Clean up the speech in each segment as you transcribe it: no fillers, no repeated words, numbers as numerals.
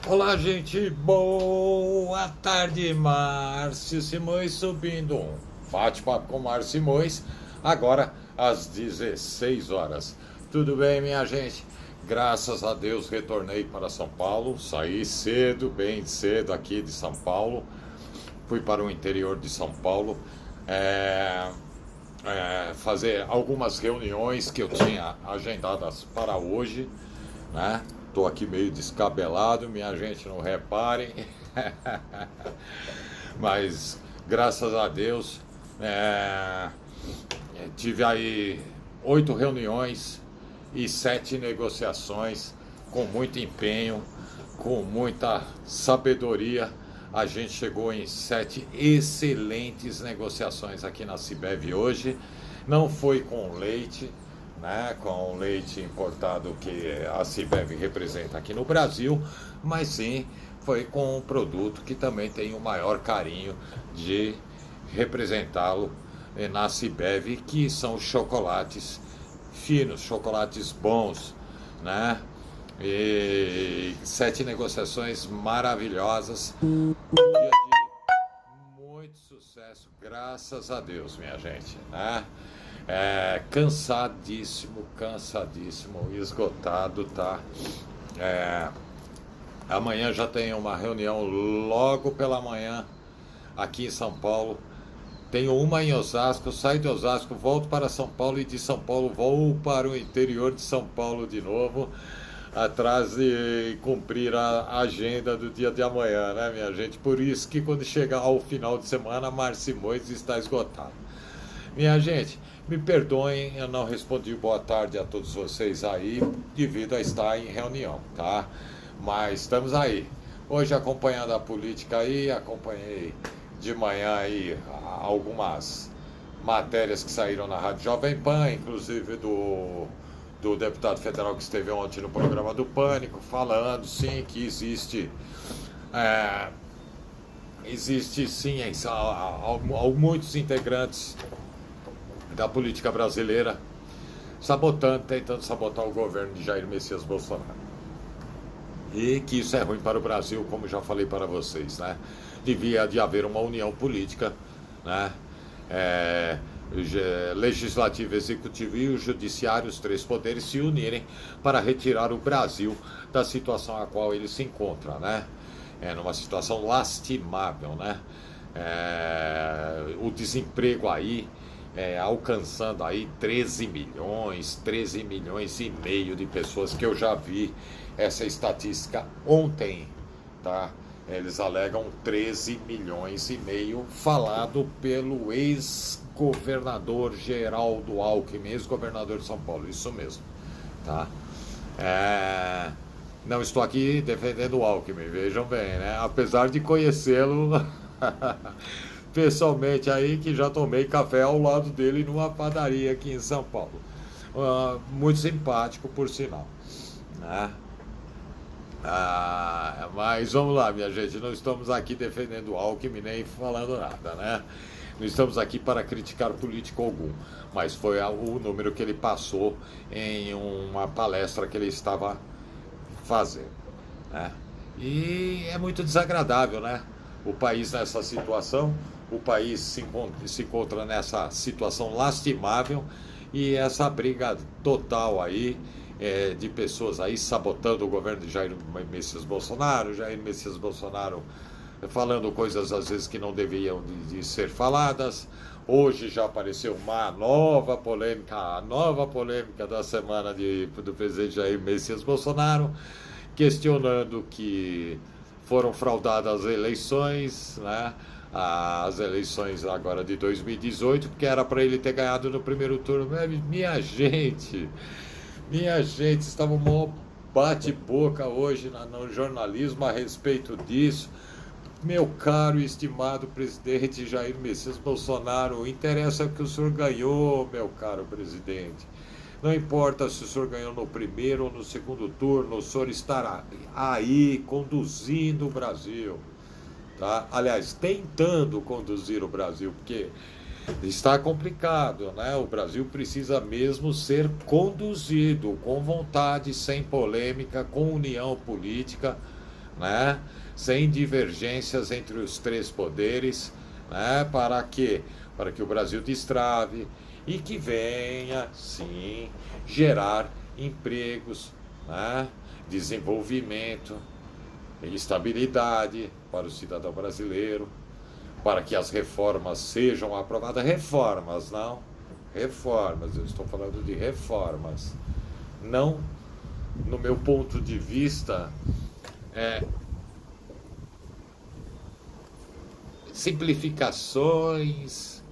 Olá, gente, boa tarde, Márcio Simões subindo um bate-papo com Márcio Simões, agora às 16 horas. Tudo bem, minha gente? Graças a Deus retornei para São Paulo, saí cedo, bem cedo aqui de São Paulo, fui para o interior de São Paulo, fazer algumas reuniões que eu tinha agendadas para hoje, né? Tô aqui meio descabelado, minha gente, não reparem. Mas graças a Deus tive aí 8 reuniões e 7 negociações com muito empenho, com muita sabedoria. A gente chegou em 7 excelentes negociações aqui na Cibeve hoje. Não foi com leite, né, com o leite importado que a Cibeve representa aqui no Brasil, mas sim foi com um produto que também tem o maior carinho de representá-lo na Cibeve, que são chocolates finos, chocolates bons, né? E 7 negociações maravilhosas, um dia de muito sucesso, graças a Deus, minha gente, né? Cansadíssimo, esgotado, tá? Amanhã já tem uma reunião logo pela manhã aqui em São Paulo. Tenho uma em Osasco, saio de Osasco, volto para São Paulo e de São Paulo vou para o interior de São Paulo de novo, atrás de cumprir a agenda do dia de amanhã, né, minha gente? Por isso que quando chegar ao final de semana, Márcio Simões está esgotado. Minha gente, me perdoem, eu não respondi boa tarde a todos vocês aí, devido a estar em reunião, tá? Mas estamos aí. Hoje acompanhando a política aí, acompanhei de manhã aí algumas matérias que saíram na Rádio Jovem Pan, inclusive do deputado federal que esteve ontem no programa do Pânico, falando sim que existe sim muitos integrantes da política brasileira tentando sabotar o governo de Jair Messias Bolsonaro. E que isso é ruim para o Brasil, como já falei para vocês, né? Devia de haver uma união política, né? Legislativo, executivo e o judiciário, os 3 poderes se unirem para retirar o Brasil da situação a qual ele se encontra, né? Numa situação lastimável, né? O desemprego aí alcançando aí 13 milhões e meio de pessoas, que eu já vi essa estatística ontem, tá? Eles alegam 13 milhões e meio, falado pelo ex-governador Geraldo Alckmin, ex-governador de São Paulo, isso mesmo, tá? Não estou aqui defendendo o Alckmin, vejam bem, né? Apesar de conhecê-lo pessoalmente aí, que já tomei café ao lado dele numa padaria aqui em São Paulo. Muito simpático, por sinal, né? Mas vamos lá, minha gente, não estamos aqui defendendo o Alckmin nem falando nada, né? Não estamos aqui para criticar político algum, mas foi o número que ele passou em uma palestra que ele estava fazendo, né? E é muito desagradável, né? O país nessa situação, o país se encontra nessa situação lastimável, e essa briga total aí, de pessoas aí sabotando o governo de Jair Messias Bolsonaro, falando coisas às vezes que não deveriam de ser faladas. Hoje já apareceu uma nova polêmica, a nova polêmica da semana do presidente Jair Messias Bolsonaro, questionando que foram fraudadas as eleições, né? As eleições agora de 2018, porque era para ele ter ganhado no primeiro turno. Minha gente, estava um maior bate-boca hoje no jornalismo a respeito disso. Meu caro e estimado presidente Jair Messias Bolsonaro, interessa o que o senhor ganhou, meu caro presidente. Não importa se o senhor ganhou no primeiro ou no segundo turno, o senhor estará aí conduzindo o Brasil, tá? Aliás, tentando conduzir o Brasil, porque está complicado, né? O Brasil precisa mesmo ser conduzido com vontade, sem polêmica, com união política, né? Sem divergências entre os três poderes, né? Para que o Brasil destrave e que venha, sim, gerar empregos, né? Desenvolvimento e estabilidade para o cidadão brasileiro, para que as reformas sejam aprovadas. Reformas, não? Reformas, eu estou falando de reformas. Não, no meu ponto de vista, simplificações,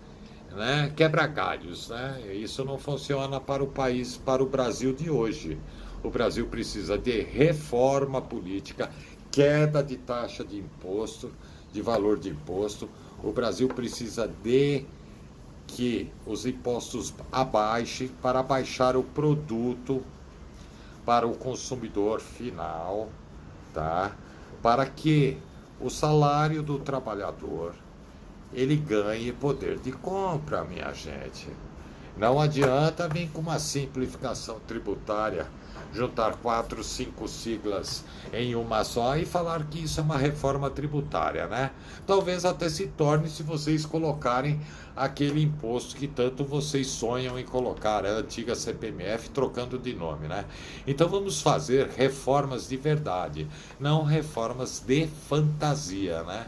né, quebra-galhos, né? Isso não funciona para o país, para o Brasil de hoje. O Brasil precisa de reforma política, queda de taxa de imposto, de valor de imposto. O Brasil precisa de que os impostos abaixem para baixar o produto para o consumidor final, tá? Para que o salário do trabalhador ele ganhe poder de compra, minha gente. Não adianta vir com uma simplificação tributária, juntar 4, 5 siglas em uma só e falar que isso é uma reforma tributária, né? Talvez até se torne se vocês colocarem aquele imposto que tanto vocês sonham em colocar, a antiga CPMF, trocando de nome, né? Então vamos fazer reformas de verdade, não reformas de fantasia, né?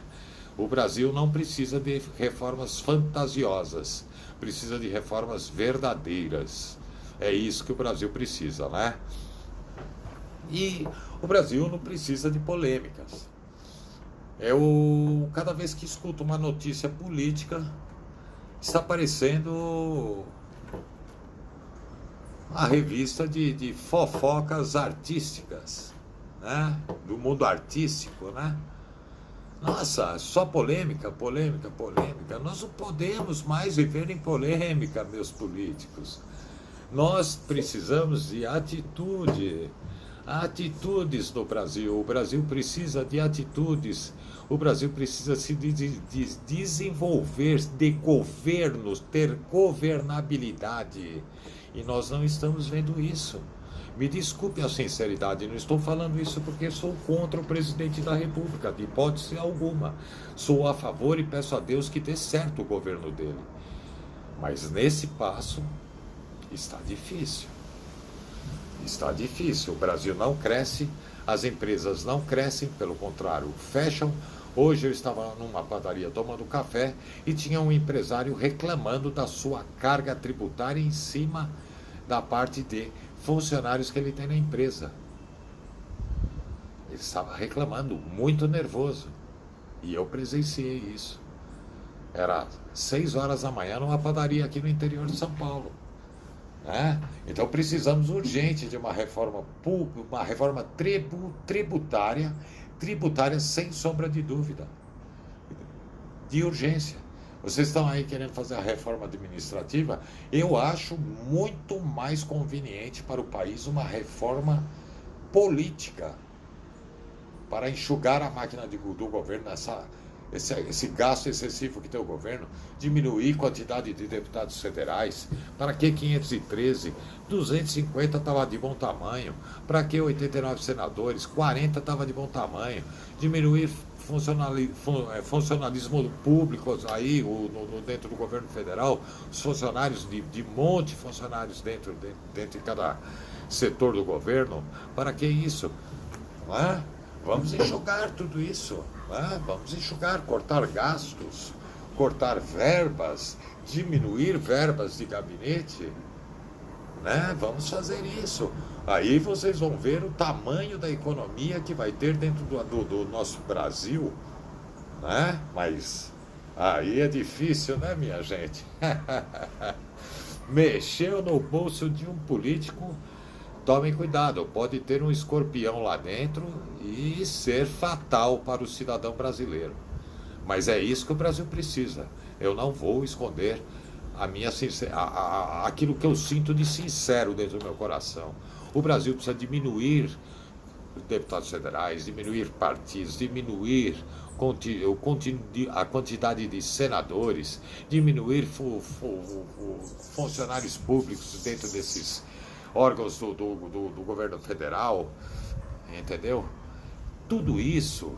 O Brasil não precisa de reformas fantasiosas, precisa de reformas verdadeiras. É isso que o Brasil precisa, né? E o Brasil não precisa de polêmicas. Eu, cada vez que escuto uma notícia política, está parecendo a revista de fofocas artísticas, né? Do mundo artístico, né? Nossa, só polêmica, polêmica, polêmica. Nós não podemos mais viver em polêmica, meus políticos. Nós precisamos de atitude, atitudes no Brasil. O Brasil precisa de atitudes. O Brasil precisa se desenvolver, de governos, ter governabilidade. E nós não estamos vendo isso. Me desculpe a sinceridade, não estou falando isso porque sou contra o presidente da República, de hipótese alguma. Sou a favor e peço a Deus que dê certo o governo dele. Mas nesse passo está difícil. Está difícil. O Brasil não cresce, as empresas não crescem, pelo contrário, fecham. Hoje eu estava numa padaria tomando café e tinha um empresário reclamando da sua carga tributária em cima da parte de funcionários que ele tem na empresa. Ele estava reclamando, muito nervoso. E eu presenciei isso. Era 6 horas da manhã numa padaria aqui no interior de São Paulo. Né? Então precisamos urgente de uma reforma pública, uma reforma tributária, sem sombra de dúvida. De urgência. Vocês estão aí querendo fazer a reforma administrativa? Eu acho muito mais conveniente para o país uma reforma política para enxugar a máquina do governo, esse gasto excessivo que tem o governo, diminuir a quantidade de deputados federais. Para que 513? 250 estava de bom tamanho. Para que 89 senadores? 40 estava de bom tamanho. Diminuir funcionalismo público aí dentro do governo federal, os funcionários de monte de funcionários dentro de cada setor do governo. Para que isso? Não é? Vamos enxugar tudo isso, né? Vamos enxugar, cortar gastos, cortar verbas, diminuir verbas de gabinete, né? Vamos fazer isso. Aí vocês vão ver o tamanho da economia que vai ter dentro do nosso Brasil, né? Mas aí é difícil, né, minha gente? Mexeu no bolso de um político. Tomem cuidado, pode ter um escorpião lá dentro e ser fatal para o cidadão brasileiro. Mas é isso que o Brasil precisa. Eu não vou esconder aquilo que eu sinto de sincero dentro do meu coração. O Brasil precisa diminuir deputados federais, diminuir partidos, diminuir a quantidade de senadores, diminuir funcionários públicos dentro desses órgãos do governo federal, entendeu? tudo isso,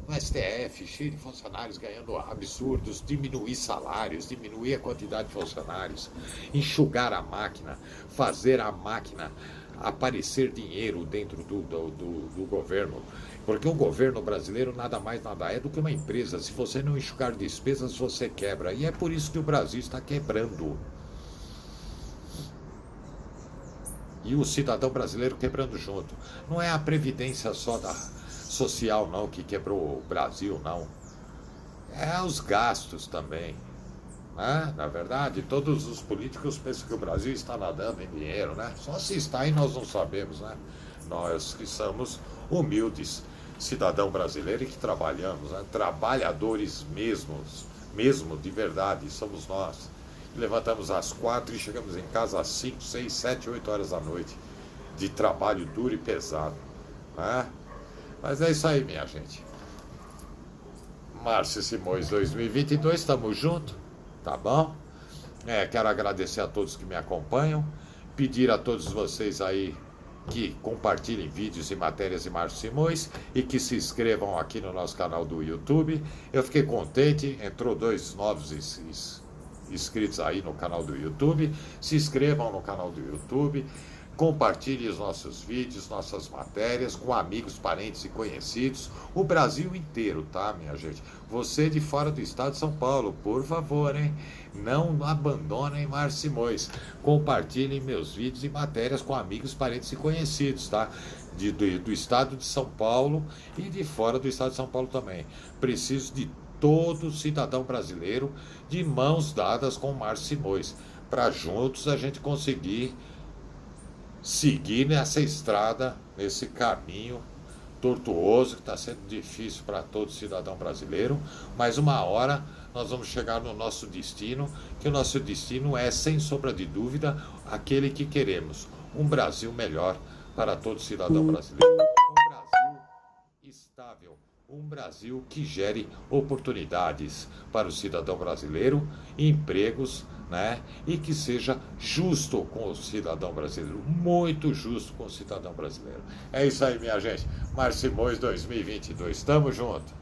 no STF, cheio de funcionários ganhando absurdos, diminuir salários, diminuir a quantidade de funcionários, enxugar a máquina, fazer a máquina aparecer dinheiro dentro do governo. Porque o governo brasileiro nada mais nada é do que uma empresa. Se você não enxugar despesas, você quebra. E é por isso que o Brasil está quebrando. E o cidadão brasileiro quebrando junto. Não é a previdência só da social, não, que quebrou o Brasil, não. É os gastos também. Né? Na verdade, todos os políticos pensam que o Brasil está nadando em dinheiro, né? Só se está e nós não sabemos, né? Nós que somos humildes, cidadão brasileiro e que trabalhamos, né? Trabalhadores mesmo de verdade, somos nós. Levantamos às 4 e chegamos em casa às 5, 6, 7, 8 horas da noite, de trabalho duro e pesado. Né? Mas é isso aí, minha gente. Márcio Simões 2022, estamos juntos, tá bom? Quero agradecer a todos que me acompanham, pedir a todos vocês aí que compartilhem vídeos e matérias de Márcio Simões e que se inscrevam aqui no nosso canal do YouTube. Eu fiquei contente, entrou 2 novos inscritos aí no canal do YouTube. Se inscrevam no canal do YouTube, compartilhem os nossos vídeos, nossas matérias com amigos, parentes e conhecidos, o Brasil inteiro, tá, minha gente? Você de fora do estado de São Paulo, por favor, hein? Não abandonem Márcio Simões. Compartilhem meus vídeos e matérias com amigos, parentes e conhecidos, tá? Do estado de São Paulo e de fora do estado de São Paulo também. Preciso de todo cidadão brasileiro de mãos dadas com Márcio Simões, para juntos a gente conseguir seguir nessa estrada, nesse caminho tortuoso que está sendo difícil para todo cidadão brasileiro, mas uma hora nós vamos chegar no nosso destino, que o nosso destino é, sem sombra de dúvida, aquele que queremos, um Brasil melhor para todo cidadão brasileiro, um Brasil estável, um Brasil que gere oportunidades para o cidadão brasileiro, empregos, né? E que seja justo com o cidadão brasileiro, muito justo com o cidadão brasileiro. É isso aí, minha gente. Márcio Simões 2022, tamo junto.